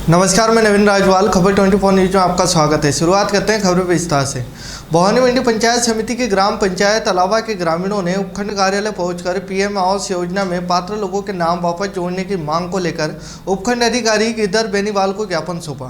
नमस्कार, मैं नवीन राजवाल खबर 24 न्यूज में आपका स्वागत है। शुरुआत करते हैं खबरों विस्तार से। भवानी मंडी पंचायत समिति की ग्राम पंचायत अलावा के ग्रामीणों ने उपखंड कार्यालय पहुंचकर पीएम आवास योजना में पात्र लोगों के नाम वापस जोड़ने की मांग को लेकर उपखंड अधिकारी गिरधर बेनीवाल को ज्ञापन सौंपा।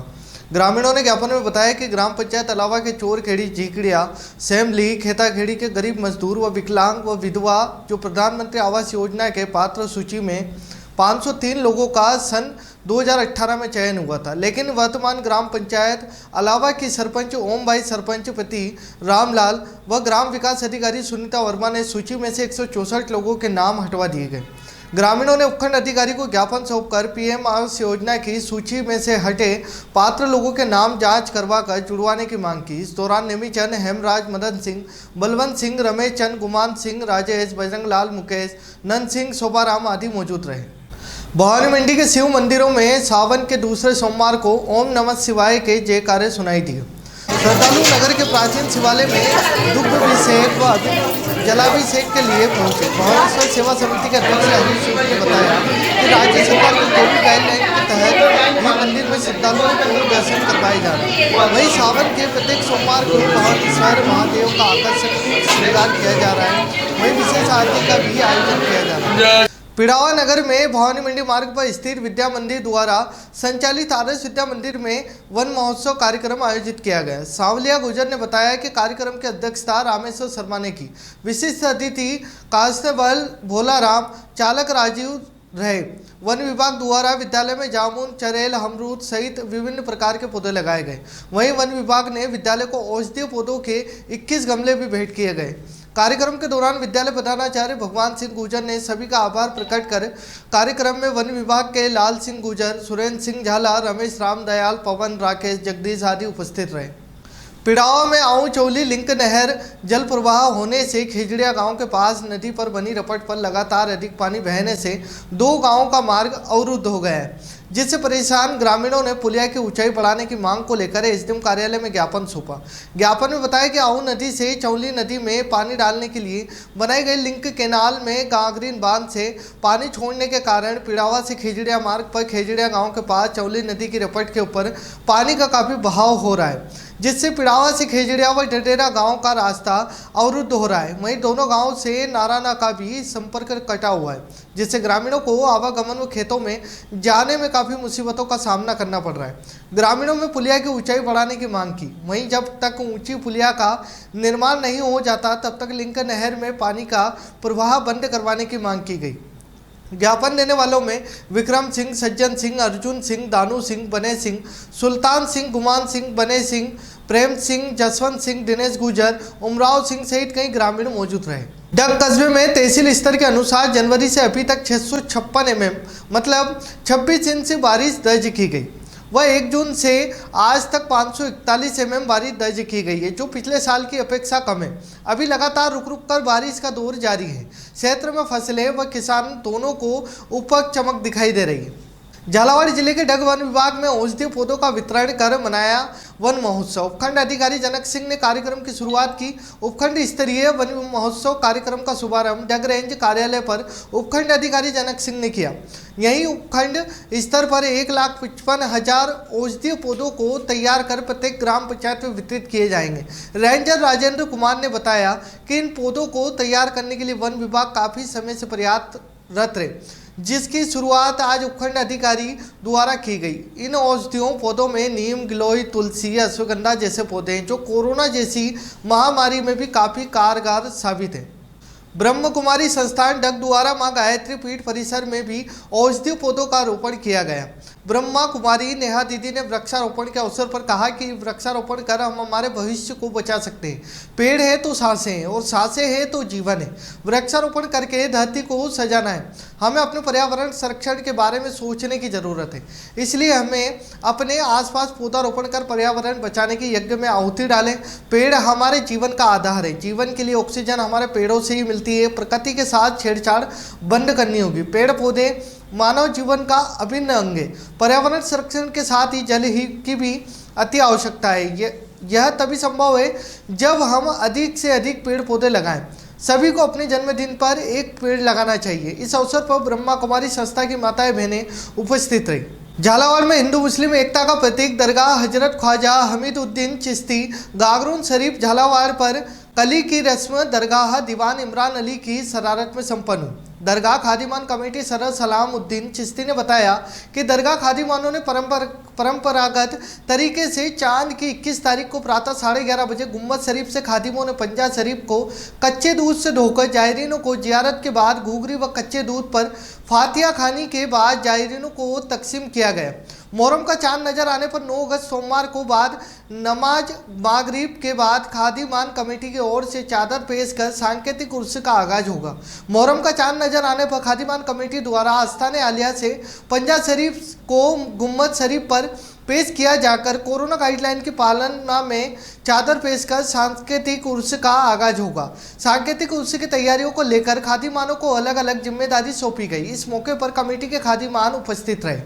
ग्रामीणों ने ज्ञापन में बताया कि ग्राम पंचायत अलावा के चोरखेड़ी, झीकड़िया, सेमली, खेताखेड़ी के गरीब मजदूर व विकलांग व विधवा जो प्रधानमंत्री आवास योजना के पात्र सूची में 503 लोगों का सन 2018 में चयन हुआ था, लेकिन वर्तमान ग्राम पंचायत अलावा की सरपंच ओम भाई, सरपंच पति रामलाल व ग्राम विकास अधिकारी सुनीता वर्मा ने सूची में से 164 लोगों के नाम हटवा दिए गए। ग्रामीणों ने उपखंड अधिकारी को ज्ञापन सौंपकर पीएम आवास योजना की सूची में से हटे पात्र लोगों के नाम जांच करवाकर जुड़वाने की मांग की। इस दौरान नेमीचंद, हेमराज, मदन सिंह, बलवंत सिंह, रमेश चंद, गुमान सिंह, राजेश, बजरंग लाल, मुकेश, नंद सिंह, शोभाराम आदि मौजूद रहे। भवानी मंडी के शिव मंदिरों में सावन के दूसरे सोमवार को ओम नमः शिवाय के जयकारे सुनाई दिए। श्रद्धालु नगर के प्राचीन शिवालय में दुग्धाभिषेक व जलाभिषेक के लिए पहुंचे। भवानेश्वर सेवा समिति के अध्यक्ष हरीश शुक्ल ने बताया कि राज्य सरकार की कोविड गाइडलाइन के तहत ही मंदिर में श्रद्धालुओं को दर्शन करवाए जा रहे हैं। वहीं सावन के प्रत्येक सोमवार को भवानेश्वर महादेव का आकर्षक श्रृंगार किया जा रहा है। वहीं विशेष आरती का भी आयोजन किया जा रहा है। पिड़ावा नगर में भवानी मंडी मार्ग पर स्थित विद्या मंदिर द्वारा संचालित आदर्श विद्या मंदिर में वन महोत्सव कार्यक्रम आयोजित किया गया। सांवलिया गुजर ने बताया कि कार्यक्रम की अध्यक्षता रामेश्वर शर्मा ने की। विशिष्ट अतिथि कांस्टेबल भोलाराम, चालक राजीव रहे। वन विभाग द्वारा विद्यालय में जामुन, चरेल, अमरूद सहित विभिन्न प्रकार के पौधे लगाए गए। वहीं वन विभाग ने विद्यालय को औषधीय पौधों के 21 गमले भी भेंट किए गए। कार्यक्रम के दौरान विद्यालय प्रधानाचार्य भगवान सिंह गुजर ने सभी का आभार प्रकट कर कार्यक्रम में वन विभाग के लाल सिंह गुजर, सुरेंद्र सिंह झाला, रमेश, राम दयाल, पवन, राकेश, जगदीश आदि उपस्थित रहे। पिड़ावा में आऊ चौली लिंक नहर जल प्रवाह होने से खिजड़िया गांव के पास नदी पर बनी रपट पर लगातार अधिक पानी बहने से 2 गांवों का मार्ग अवरुद्ध हो गया है, जिससे परेशान ग्रामीणों ने पुलिया की ऊंचाई बढ़ाने की मांग को लेकर एसडीएम कार्यालय में ज्ञापन सौंपा। ज्ञापन में बताया कि आऊ नदी से चौली नदी में पानी डालने के लिए बनाई गई लिंक केनाल में गांगरीन बांध से पानी छोड़ने के कारण पिड़ावा से खिजड़िया मार्ग पर खिजड़िया गांव के पास चौली नदी की रपट के ऊपर पानी का काफी बहाव हो रहा है, जिससे पिड़ावा से खेजड़िया व डडेरा गांव का रास्ता अवरुद्ध हो रहा है। वहीं दोनों गांव से नाराना का भी संपर्क कटा हुआ है, जिससे ग्रामीणों को आवागमन व खेतों में जाने में काफ़ी मुसीबतों का सामना करना पड़ रहा है। ग्रामीणों में पुलिया की ऊंचाई बढ़ाने की मांग की। वहीं जब तक ऊंची पुलिया का निर्माण नहीं हो जाता तब तक लिंक नहर में पानी का प्रवाह बंद करवाने की मांग की गई। ज्ञापन देने वालों में विक्रम सिंह, सज्जन सिंह, अर्जुन सिंह, दानू सिंह, बने सिंह, सुल्तान सिंह, गुमान सिंह, बने सिंह, प्रेम सिंह, जसवंत सिंह, दिनेश गुजर, उमराव सिंह सहित कई ग्रामीण मौजूद रहे। डग कस्बे में तहसील स्तर के अनुसार जनवरी से अभी तक 656 mm मतलब 26 इंच से बारिश दर्ज की गई। वह 1 जून से आज तक 541 mm बारिश दर्ज की गई है, जो पिछले साल की अपेक्षा कम है। अभी लगातार रुक रुक कर बारिश का दौर जारी है। क्षेत्र में फसलें व किसान दोनों को उपज चमक दिखाई दे रही है। झालावाड़ जिले के डग वन विभाग में औषधीय पौधों का वितरण कर मनाया वन महोत्सव। उपखंड अधिकारी जनक सिंह ने कार्यक्रम की शुरुआत की। उपखंड स्तरीय वन महोत्सव कार्यक्रम का शुभारंभ डग रेंज कार्यालय पर उपखंड अधिकारी जनक सिंह ने किया। यहीं उपखंड स्तर पर 1,55,000 औषधीय पौधों को तैयार कर प्रत्येक ग्राम पंचायत में वितरित किए जाएंगे। रेंजर राजेंद्र कुमार ने बताया कि इन पौधों को तैयार करने के लिए वन विभाग काफी समय से प्रयासरत रहे, जिसकी शुरुआत आज उपखंड अधिकारी द्वारा की गई। इन औषधियों पौधों में नीम, गिलोय, तुलसी, अश्वगंधा जैसे पौधे हैं, जो कोरोना जैसी महामारी में भी काफ़ी कारगर साबित है। ब्रह्म कुमारी संस्थान डग द्वारा मां गायत्री पीठ परिसर में भी औषधीय पौधों का रोपण किया गया। ब्रह्मा कुमारी नेहा दीदी ने वृक्षारोपण के अवसर पर कहा कि वृक्षारोपण कर हम हमारे भविष्य को बचा सकते हैं। पेड़ है तो सांसें हैं और सांसें है तो जीवन है। वृक्षारोपण करके धरती को सजाना है। हमें अपने पर्यावरण संरक्षण के बारे में सोचने की ज़रूरत है, इसलिए हमें अपने आसपास पौधारोपण कर पर्यावरण बचाने के यज्ञ में आहुति डालें। पेड़ हमारे जीवन का आधार है। जीवन के लिए ऑक्सीजन हमारे पेड़ों से ही मिलती है। प्रकृति के साथ छेड़छाड़ बंद करनी होगी। पेड़ पौधे मानव जीवन का अभिन्न अंग है। पर्यावरण संरक्षण के साथ ही जल ही की भी अति आवश्यकता है। यह तभी संभव है जब हम अधिक से अधिक पेड़ पौधे लगाएं। सभी को अपने जन्मदिन पर एक पेड़ लगाना चाहिए। इस अवसर पर ब्रह्मा कुमारी संस्था की माताएं बहनें उपस्थित रही। झालावाड़ में हिंदू मुस्लिम एकता का प्रतीक दरगाह हजरत ख्वाजा हमीदुद्दीन चिश्ती गागरून शरीफ झालावाड़ पर कली की रस्म दरगाह दीवान इमरान अली की शरारत में संपन्न हुई। दरगाह खादिमान कमेटी सदर सलामुद्दीन चिश्ती ने बताया कि दरगाह खादिमानों ने परंपरागत तरीके से चांद की 21 तारीख को प्रातः 11:30 बजे गुम्बद शरीफ से खादिमों ने पंजा शरीफ को कच्चे दूध से धोकर जायरीनों को जियारत के बाद घूघरी व कच्चे दूध पर फातिहा खानी के बाद जायरीनों को तकसीम किया गया। मोहर्रम का चांद नजर आने पर 9 अगस्त सोमवार को बाद नमाज मागरिब के बाद खादिमान कमेटी की ओर से चादर पेश कर सांकेतिक उर्स का आगाज होगा। मोहर्रम का चांद नजर आने पर खादिमान कमेटी द्वारा आस्थान आलिया से पंजा शरीफ को गुम्बद शरीफ पर पेश किया जाकर कोरोना गाइडलाइन की पालना में चादर पेश कर सांकेतिक उर्स का आगाज होगा। सांकेतिक उर्स की तैयारियों को लेकर खादिमानों को अलग अलग जिम्मेदारी सौंपी गई। इस मौके पर कमेटी के खादिमान उपस्थित रहे।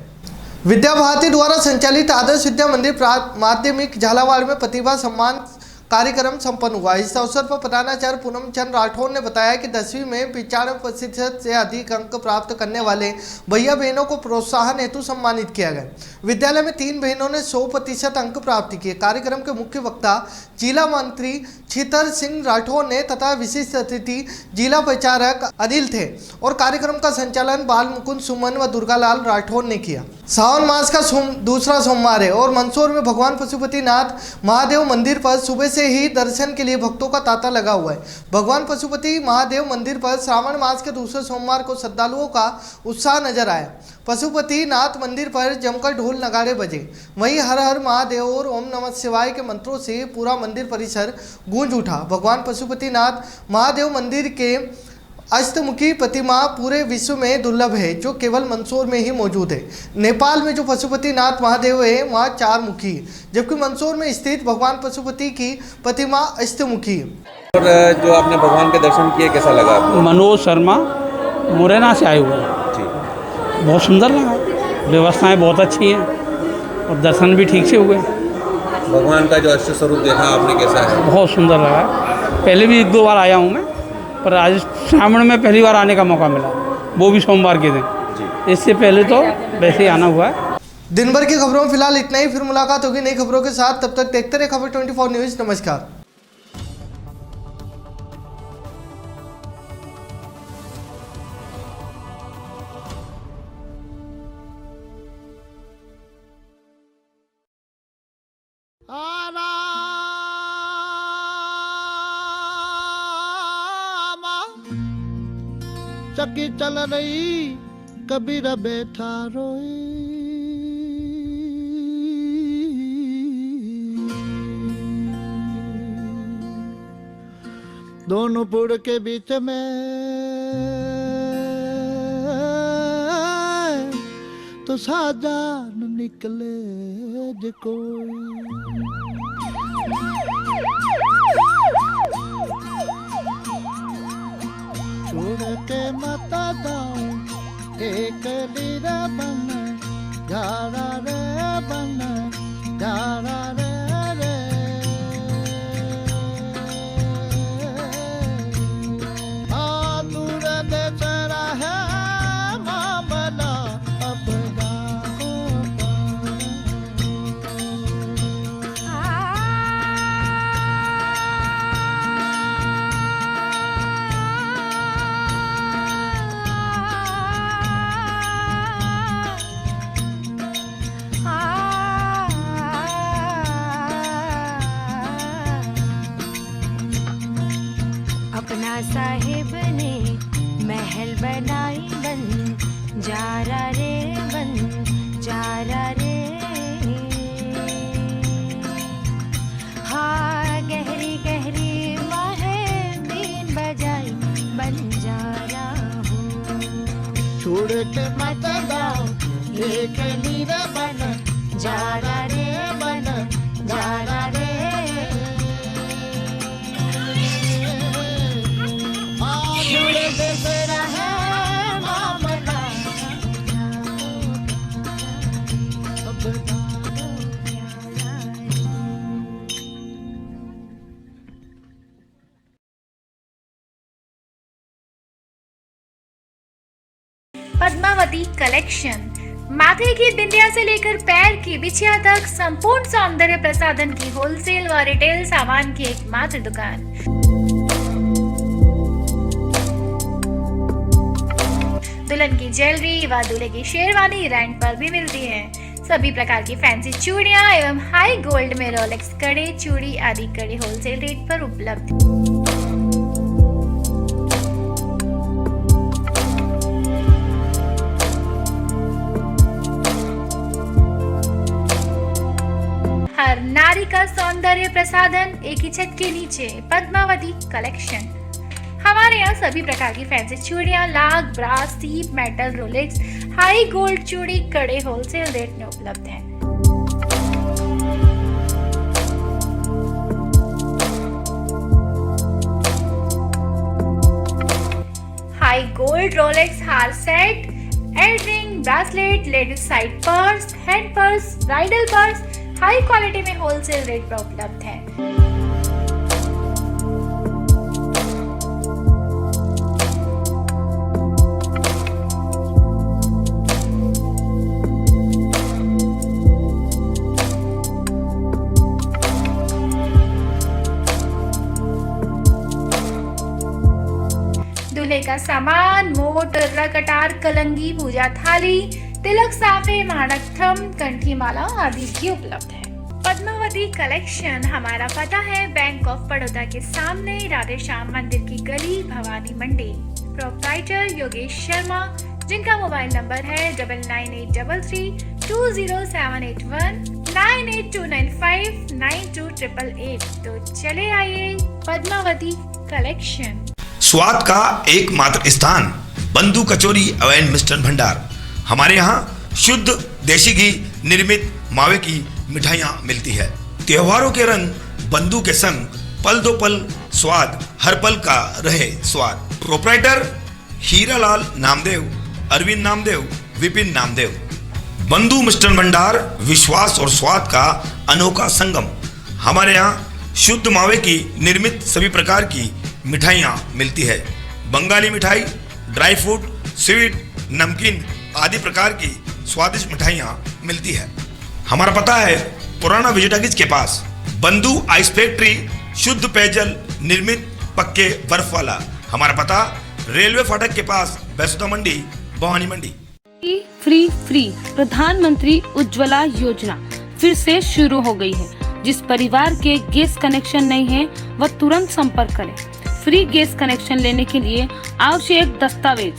विद्या भारती द्वारा संचालित आदर्श विद्या मंदिर माध्यमिक झालावाड़ में प्रतिभा सम्मान कार्यक्रम संपन्न हुआ। इस अवसर पर प्रधानाचार्य पूनम चंद राठौर ने बताया कि 10वीं में 95% से अधिक अंक प्राप्त करने वाले भैया बहनों को प्रोत्साहन हेतु सम्मानित किया गया। विद्यालय में 3 बहनों ने 100% अंक प्राप्त किए। कार्यक्रम के मुख्य वक्ता जिला मंत्री छितर सिंह राठौर ने तथा विशिष्ट अतिथि जिला प्रचारक अनिल थे और कार्यक्रम का संचालन बाल मुकुंद सुमन व दुर्गालाल राठौर ने किया। सावन मास का दूसरा सोमवार है और मंदसौर में भगवान पशुपतिनाथ महादेव मंदिर पर सुबह से ही दर्शन के लिए भक्तों का तांता लगा हुआ है। भगवान पशुपति महादेव मंदिर पर श्रावण मास के दूसरे सोमवार को श्रद्धालुओं का उत्साह नजर आया। पशुपतिनाथ मंदिर पर जमकर ढोल नगाड़े बजे। वहीं हर हर महादेव और ओम नमः शिवाय के मंत्रों से पूरा मंदिर परिसर गूंज उठा। भगवान पशुपतिनाथ महादेव मंदिर के अष्टमुखी प्रतिमा पूरे विश्व में दुर्लभ है, जो केवल मंदसौर में ही मौजूद है। नेपाल में जो पशुपतिनाथ महादेव है वहाँ 4 मुखी है, जबकि मंदसौर में स्थित भगवान पशुपति की प्रतिमा अष्टमुखी है। और जो आपने भगवान के दर्शन किए कैसा लगा आपको? मनोज शर्मा मुरैना से आए हुए हैं। बहुत सुंदर लगा, व्यवस्थाएं बहुत अच्छी हैं और दर्शन भी ठीक से हुए। भगवान का जो अष्ट स्वरूप देखा आपने कैसा है? बहुत सुंदर लगा। पहले भी 1-2 बार आया हूँ मैं, पर आज श्रावण में पहली बार आने का मौका मिला, वो भी सोमवार के दिन। इससे पहले तो वैसे ही आना हुआ है। दिन भर की खबरों में फिलहाल इतना ही। फिर मुलाकात होगी नई खबरों के साथ। तब तक देखते रहे खबर 24 न्यूज़। नमस्कार। चक्की चल रही कबीर बैठा रोई, दोनों पुड़ के बीच में तो साजान निकले जो कोई। छोड़ के मता दाओ एक लीरा बन जारा रे बन जारा रे रे। दूर देश रहे मामला अपना अपना साहिब ने महल बनाई बन जारा रे बन जारा रे। हाँ गहरी गहरी माहे बीन बजाई बन जारा हूँ। छोड़ के मत दाओ एक लीरा बन जारा रे बन जारा रे। पद्मावती कलेक्शन माथे की बिंदिया से लेकर पैर की बिछिया तक संपूर्ण सौंदर्य प्रसाधन की होलसेल व रिटेल सामान की एकमात्र दुकान। दुल्हन की ज्वेलरी व दूल्हे की शेरवानी रेंट पर भी मिलती है। सभी प्रकार की फैंसी चूड़ियां एवं हाई गोल्ड में रोलेक्स कड़े, चूड़ी आदि कड़े होलसेल रेट पर उपलब्ध। हर नारी का सौंदर्य प्रसाधन एक ही छत के नीचे, पद्मावती कलेक्शन। हमारे यहाँ सभी प्रकार की फैंसी चूड़ियां, लाख, ब्रास, सीप, मेटल, रोलेक्स, हाई गोल्ड चूड़ी, कड़े होलसेल रेट में उपलब्ध हैं। हाई गोल्ड रोलेक्स हार set, air ring, bracelet, ladies side purse, hand purse, bridal purse high quality में होलसेल रेट पर उपलब्ध है। दूल्हे का सामान, मोट, कटार, कलंगी, पूजा थाली, तिलक, साफे, माणक, थम, कंठी माला आदि भी उपलब्ध है। पद्मावती कलेक्शन हमारा पता है बैंक ऑफ बड़ौदा के सामने, राधे श्याम मंदिर की गली, भवानी मंडी। प्रोप्राइटर योगेश शर्मा, जिनका मोबाइल नंबर है 9983320781 9829592888। तो चले आइए पद्मावती कलेक्शन। स्वाद का एकमात्र स्थान बंधु कचौरी एवं मिष्ठान भंडार। हमारे यहाँ शुद्ध देसी घी निर्मित मावे की मिठाइयाँ मिलती है। त्योहारों के रंग बंधु के संग, पल दो पल स्वाद, हर पल का रहे स्वाद। प्रोप्राइटर हीरालाल नामदेव, अरविंद नामदेव, विपिन नामदेव। बंधु मिष्ठान भंडार विश्वास और स्वाद का अनोखा संगम। हमारे यहाँ शुद्ध मावे की निर्मित सभी प्रकार की मिठाइयाँ मिलती है। बंगाली मिठाई, ड्राई फ्रूट, स्वीट, नमकीन आदि प्रकार की स्वादिष्ट मिठाइयाँ मिलती है। हमारा पता है पुराना विजयटागिज के पास, बंधु आइस फैक्ट्री, शुद्ध पेयजल निर्मित पक्के बर्फ वाला। हमारा पता रेलवे फाटक के पास, बैसुदा मंडी, भवानी मंडी। फ्री प्रधानमंत्री उज्ज्वला योजना फिर से शुरू हो गई है। जिस परिवार के गैस कनेक्शन नहीं है वह तुरंत संपर्क करें। फ्री गैस कनेक्शन लेने के लिए आवश्यक दस्तावेज: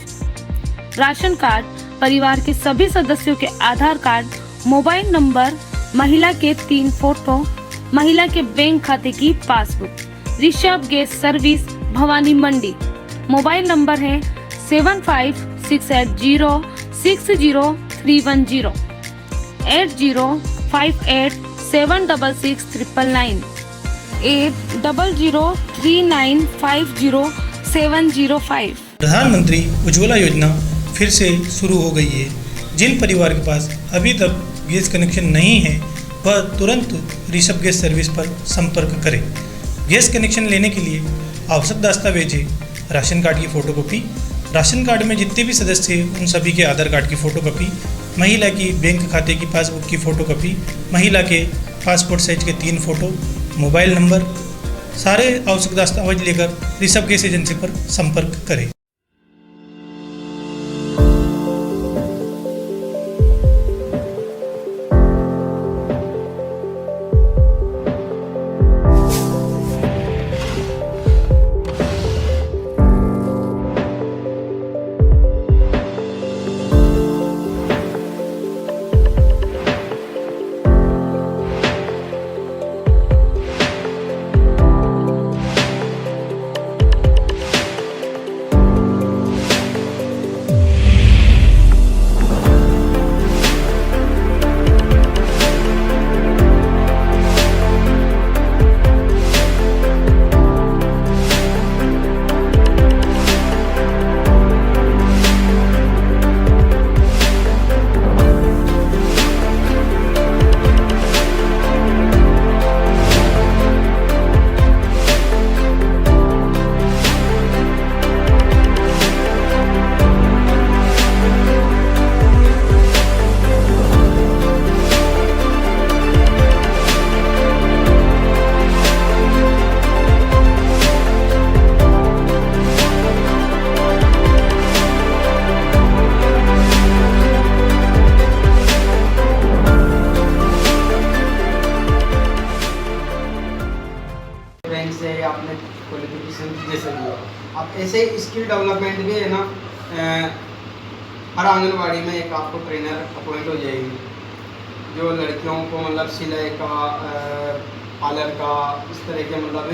राशन कार्ड, परिवार के सभी सदस्यों के आधार कार्ड, मोबाइल नंबर, महिला के 3 फोटो, महिला के बैंक खाते की पासबुक। Rishabh gas service, Bhawani Mandi. Mobile number है 7568060310 8058766999 8039507005। प्रधानमंत्री उज्ज्वला योजना फिर से शुरू हो गई है। जिन परिवार के पास अभी तक गैस कनेक्शन नहीं है वह तुरंत ऋषभ गैस सर्विस पर संपर्क करें। गैस कनेक्शन लेने के लिए आवश्यक दस्तावेज है राशन कार्ड की फोटोकॉपी, राशन कार्ड में जितने भी सदस्य हैं उन सभी के आधार कार्ड की फोटोकॉपी, महिला की बैंक खाते की पासबुक की फोटोकॉपी, महिला के पासपोर्ट साइज के 3 फोटो, मोबाइल नंबर। सारे आवश्यक दस्तावेज लेकर ऋषभ गैस एजेंसी पर संपर्क करें। रैंक से या अपने क्वालिफिकेशन जैसे भी हो, आप ऐसे स्किल डेवलपमेंट भी है ना, हर आंगनबाड़ी में एक आपको ट्रेनर अपॉइंट हो जाएगी, जो लड़कियों को मतलब सिलाई का, पार्लर का, इस तरह के मतलब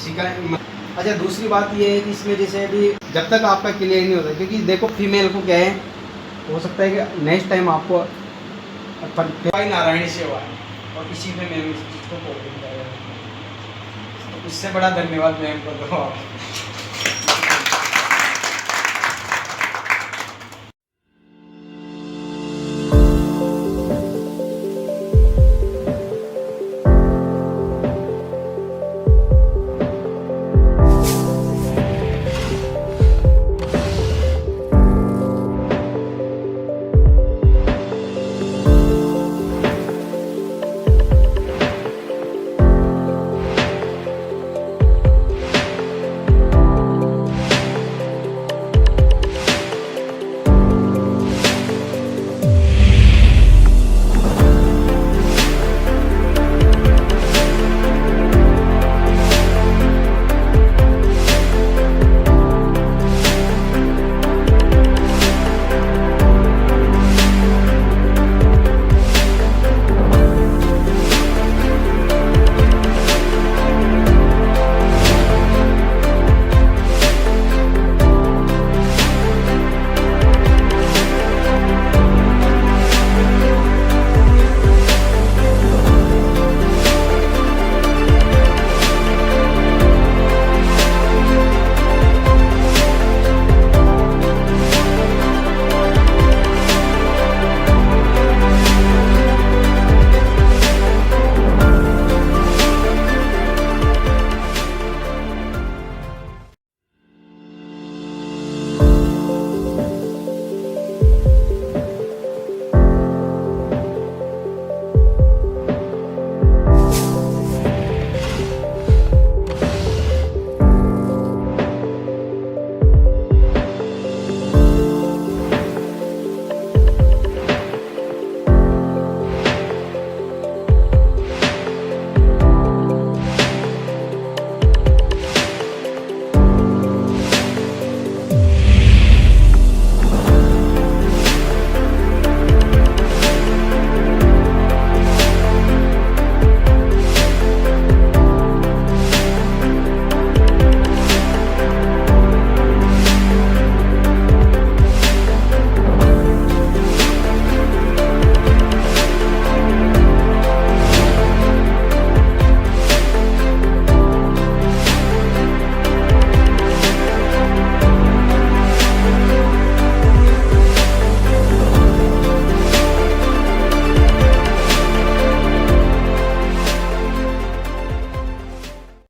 सिखा। अच्छा, दूसरी बात ये है कि इसमें जैसे अभी जब तक आपका क्लियर नहीं होता, क्योंकि देखो फीमेल को क्या है, हो सकता है कि नेक्स्ट टाइम आपको नारायणी सेवा है और इसी में मैम इस चीज़ को कोऑर्डिनेट करेगा, तो इससे बड़ा धन्यवाद मैम को दो आप।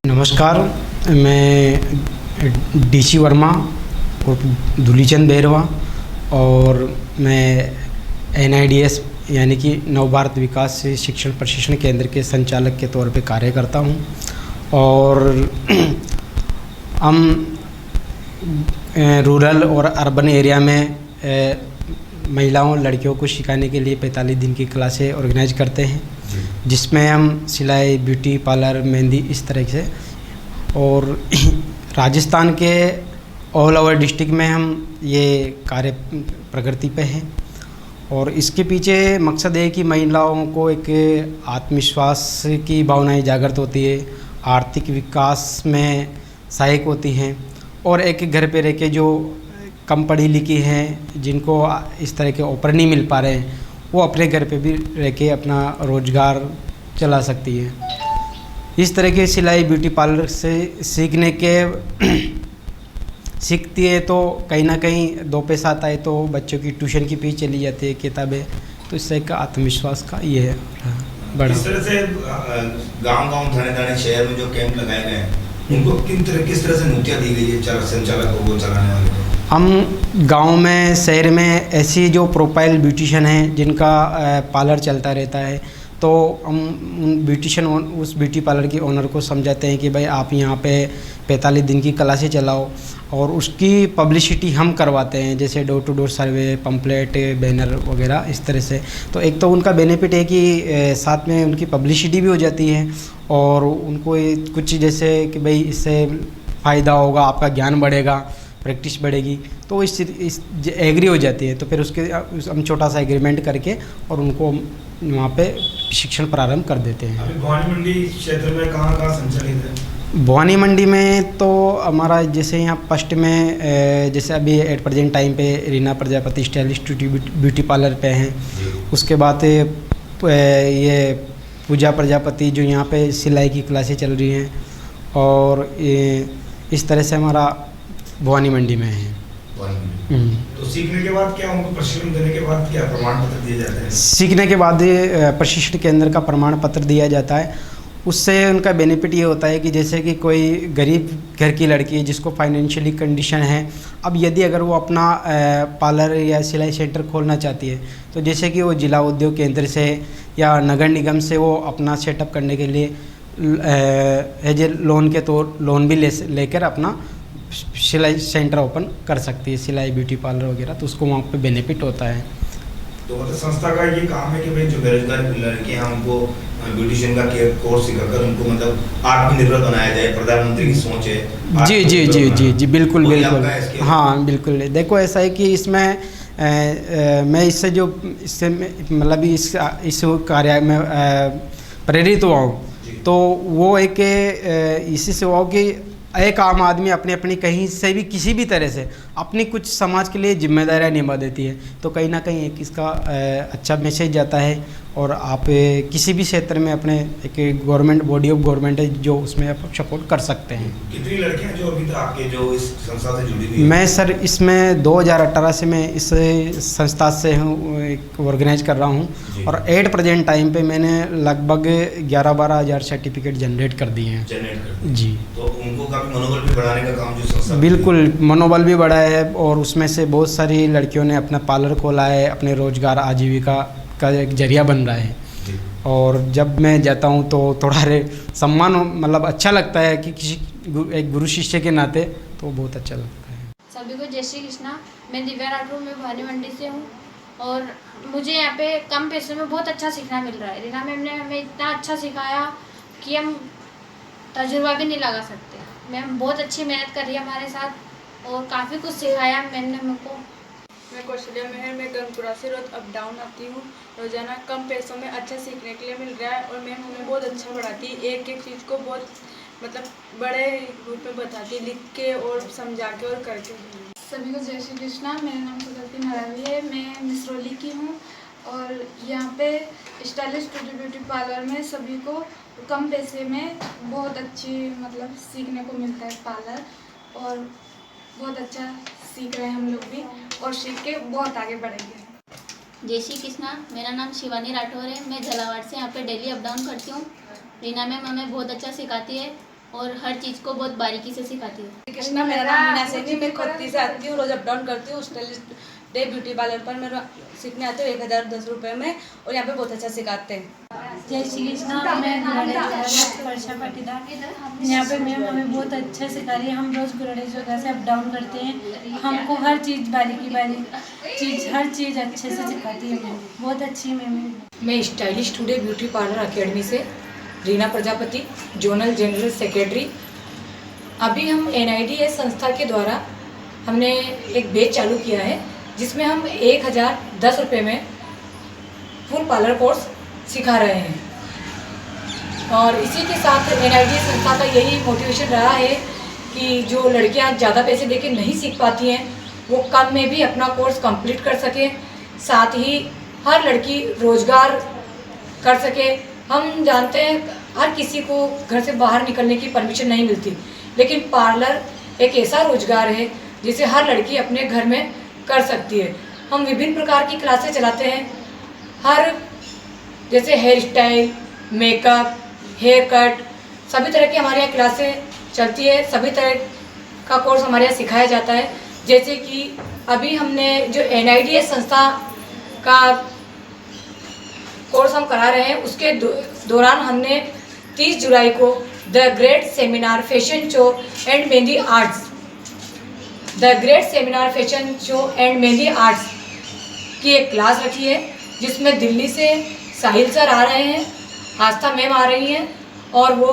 नमस्कार, मैं डीसी वर्मा और धुलीचंद बेरवा और मैं NIDS यानी कि नव भारत विकास से शिक्षण प्रशिक्षण केंद्र के संचालक के तौर पे कार्य करता हूं। और हम रूरल और अर्बन एरिया में महिलाओं लड़कियों को सिखाने के लिए 45 दिन की क्लासें ऑर्गेनाइज करते हैं, जिसमें हम सिलाई, ब्यूटी पार्लर, मेहंदी इस तरह से। और राजस्थान के ऑल ओवर डिस्ट्रिक्ट में हम ये कार्य प्रगति पे हैं। और इसके पीछे मकसद है कि महिलाओं को एक आत्मविश्वास की भावनाएं जागृत होती है, आर्थिक विकास में सहायक होती हैं, और एक घर पे रह के जो कम पढ़ी लिखी हैं, जिनको इस तरह के ऑफर नहीं मिल पा रहे हैं, वो अपने घर पे भी रह के अपना रोज़गार चला सकती है। इस तरह के सिलाई ब्यूटी पार्लर से सीखती है तो कहीं ना कहीं 2 पैसा आता है, तो बच्चों की ट्यूशन की फीस चली जाती है, किताबें, तो इससे एक आत्मविश्वास का ये है बड़ा। इस तरह से गांव-गांव, थाने-थाने, शहर में जो कैंप लगाए गए हैं, उनको किस तरह से नीतियाँ दी गई है संचालक को, वो चलाने वाले को? हम गांव में, शहर में ऐसी जो प्रोफाइल ब्यूटिशियन हैं जिनका पार्लर चलता रहता है, तो हम उस ब्यूटी पार्लर के ओनर को समझाते हैं कि भाई आप यहाँ पे 45 दिन की क्लासें चलाओ, और उसकी पब्लिसिटी हम करवाते हैं, जैसे door to door survey, pamphlet, banner वगैरह इस तरह से। तो एक तो उनका बेनिफिट है कि साथ में उनकी पब्लिसिटी भी हो जाती है, और उनको कुछ जैसे कि भाई इससे फ़ायदा होगा, आपका ज्ञान बढ़ेगा, प्रैक्टिस बढ़ेगी, तो इस एग्री हो जाती है। तो फिर उसके हम छोटा सा एग्रीमेंट करके और उनको वहाँ पे शिक्षण प्रारंभ कर देते हैं। अभी भवानी मंडी क्षेत्र में कहाँ संचालित है? भवानी मंडी में तो हमारा जैसे यहाँ फर्स्ट में जैसे अभी एट प्रेजेंट टाइम पे Reena Prajapati stylish beauty parlour पे हैं। उसके बाद ये पूजा प्रजापति जो यहाँ पे सिलाई की क्लासें चल रही हैं, और इस तरह से हमारा भवानी मंडी में है। तो सीखने के बाद क्या उनको प्रशिक्षण देने के बाद क्या प्रमाण पत्र दिए जाते हैं? सीखने के बाद प्रशिक्षण केंद्र का प्रमाण पत्र दिया जाता है। उससे उनका बेनिफिट ये होता है कि जैसे कि कोई गरीब घर की लड़की है जिसको फाइनेंशियली कंडीशन है, अब यदि अगर वो अपना पार्लर या सिलाई सेंटर खोलना चाहती है, तो जैसे कि वो जिला उद्योग केंद्र से या नगर निगम से वो अपना सेटअप करने के लिए एज ए लोन के तौर लोन भी लेकर अपना सिलाई सेंटर ओपन कर सकती है, सिलाई ब्यूटी पार्लर वगैरह, तो उसको वहाँ पे बेनिफिट होता है। तो मतलब संस्था का ये काम है कि भाई जो बेरोजगार लड़कियां हैं उनको ब्यूटिशियन का कोर्स सिखाकर उनको मतलब आत्मनिर्भर बनाया जाए, प्रधानमंत्री की सोच है। जी जी जी जी जी बिल्कुल बिल्कुल, हाँ बिल्कुल। देखो ऐसा है कि इसमें मैं इससे मतलब इस कार्य में प्रेरित हुआ हूँ, तो वो एक इसी से हुआ हो कि एक आम आदमी अपनी कहीं से भी किसी भी तरह से अपनी कुछ समाज के लिए जिम्मेदारियां निभा देती है, तो कहीं ना कहीं एक इसका अच्छा मैसेज जाता है। और आप किसी भी क्षेत्र में अपने एक गवर्नमेंट बॉडी ऑफ गवर्नमेंट है जो उसमें आप सपोर्ट कर सकते हैं। कितनी लड़कियां जो अभी तक आपके जो इस संस्था से जुड़ी हुई हैं? मैं सर इसमें 2018 से मैं इस संस्था से हूँ ऑर्गेनाइज कर रहा हूँ, और एट प्रेजेंट टाइम पे मैंने लगभग 11-12 हज़ार सर्टिफिकेट जनरेट कर दिए हैं जी। तो उनको काफ़ी मनोबल भी बढ़ाने का काम जो संस्था बिल्कुल मनोबल भी बढ़ा है, और उसमें से बहुत सारी लड़कियों ने अपना पार्लर खोला है, अपने रोजगार आजीविका का एक जरिया बन रहा है। और जब मैं जाता हूँ तो थोड़ा सम्मान मतलब अच्छा लगता है कि किसी एक गुरु शिष्य के नाते, तो बहुत अच्छा लगता है। सभी को जय श्री कृष्णा। मैं दिव्या राठौर, मैं भवानी मंडी से हूँ, और मुझे यहाँ पे कम पैसों में बहुत अच्छा सीखना मिल रहा है। रीना मैम ने हमें इतना अच्छा सिखाया कि हम तजुर्बा भी नहीं लगा सकते। मैम बहुत अच्छी मेहनत कर रही है हमारे साथ, और काफ़ी कुछ सिखाया मैम ने हमको। मैं कौशल्या मेहर, मैं गंगपुरा से रोज अप डाउन आती हूँ। रोजाना कम पैसों में अच्छा सीखने के लिए मिल रहा है, और मैम हमें बहुत अच्छा पढ़ाती है। एक एक चीज़ को बहुत मतलब बड़े रूप में बताती है, लिख के और समझा के और करके। सभी को जय श्री कृष्णा। मेरा नाम सुगति नारावी है, मैं मिसरौली की हूँ, और यहाँ पे स्टाइलिश ब्यूटी पार्लर में सभी को कम पैसे में बहुत अच्छी मतलब सीखने को मिलता है पार्लर, और बहुत अच्छा सीख रहे हैं हम लोग भी, और सीख के बहुत आगे बढ़ेंगे। जय श्री कृष्णा। मेरा नाम शिवानी राठौर है, मैं झालावाड़ से यहाँ पे डेली अप डाउन करती हूँ। रीना मैम हमें बहुत अच्छा सिखाती है, और हर चीज़ को बहुत बारीकी से सिखाती है। कृष्णा, मेरा नाम मीना सैनी, मैं खोती से आती हूँ, रोज अप डाउन करती हूँ। स्टाइलिस्ट डे ब्यूटी पार्लर पर मेरा सीखने आते हो 1010 रुपये में, और यहाँ पे बहुत अच्छा सिखाते हैं। जय श्री कृष्णा। मैं वर्षा पाटीदार, यहाँ पे मैम हमें बहुत अच्छा सिखा रही है। हम रोज़ गुरड़े जगह से अप डाउन करते हैं, हमको हर चीज़ बारीकी चीज़ हर चीज़ अच्छे से सिखाती है मैम, बहुत अच्छी मैम है। मैं stylish today beauty parlour academy से Reena Prajapati, zonal general secretary. अभी हम NIDS संस्था के द्वारा हमने एक बैच चालू किया है, जिसमें हम 1010 रुपये में फुल पार्लर कोर्स सिखा रहे हैं। और इसी के साथ NIDS संस्था का यही मोटिवेशन रहा है कि जो लड़कियां ज़्यादा पैसे देके नहीं सीख पाती हैं, वो कम में भी अपना कोर्स कंप्लीट कर सकें, साथ ही हर लड़की रोज़गार कर सके। हम जानते हैं हर किसी को घर से बाहर निकलने की परमिशन नहीं मिलती, लेकिन पार्लर एक ऐसा रोज़गार है जिसे हर लड़की अपने घर में कर सकती है। हम विभिन्न प्रकार की क्लासेस चलाते हैं, हर जैसे hair style, makeup, hair cut, सभी तरह की हमारे यहाँ क्लासें चलती है। सभी तरह का कोर्स हमारे यहाँ सिखाया जाता है। जैसे कि अभी हमने जो NIDS संस्था का कोर्स हम करा रहे हैं उसके दौरान हमने 30 जुलाई को the great seminar fashion show and mehndi arts की एक क्लास रखी है, जिसमें दिल्ली से साहिल सर आ रहे हैं, आस्था मैम आ रही हैं, और वो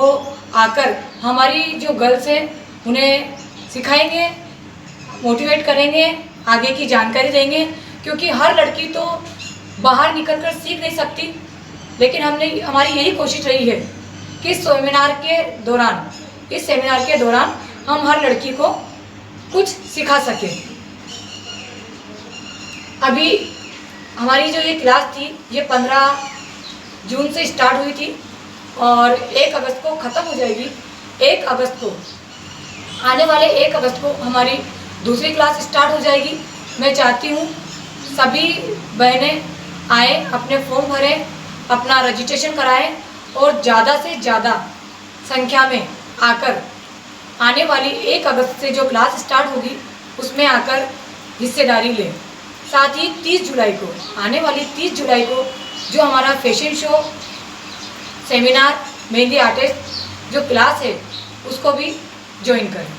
आकर हमारी जो गर्ल्स हैं उन्हें सिखाएंगे, मोटिवेट करेंगे, आगे की जानकारी देंगे, क्योंकि हर लड़की तो बाहर निकलकर सीख नहीं सकती, लेकिन हमारी यही कोशिश रही है कि इस सेमिनार के दौरान हम हर लड़की को कुछ सिखा सकें। अभी हमारी जो ये क्लास थी ये 15 जून से स्टार्ट हुई थी और 1 अगस्त को ख़त्म हो जाएगी। 1 अगस्त को आने वाले 1 अगस्त को हमारी दूसरी क्लास स्टार्ट हो जाएगी। मैं चाहती हूँ सभी बहनें आएँ, अपने फॉर्म भरें, अपना रजिस्ट्रेशन कराएं और ज़्यादा से ज़्यादा संख्या में आकर आने वाली 1 अगस्त से जो क्लास स्टार्ट होगी उसमें आकर हिस्सेदारी लें। साथ ही 30 जुलाई को आने वाली 30 जुलाई को जो हमारा fashion show seminar mehndi artist जो क्लास है उसको भी ज्वाइन करें।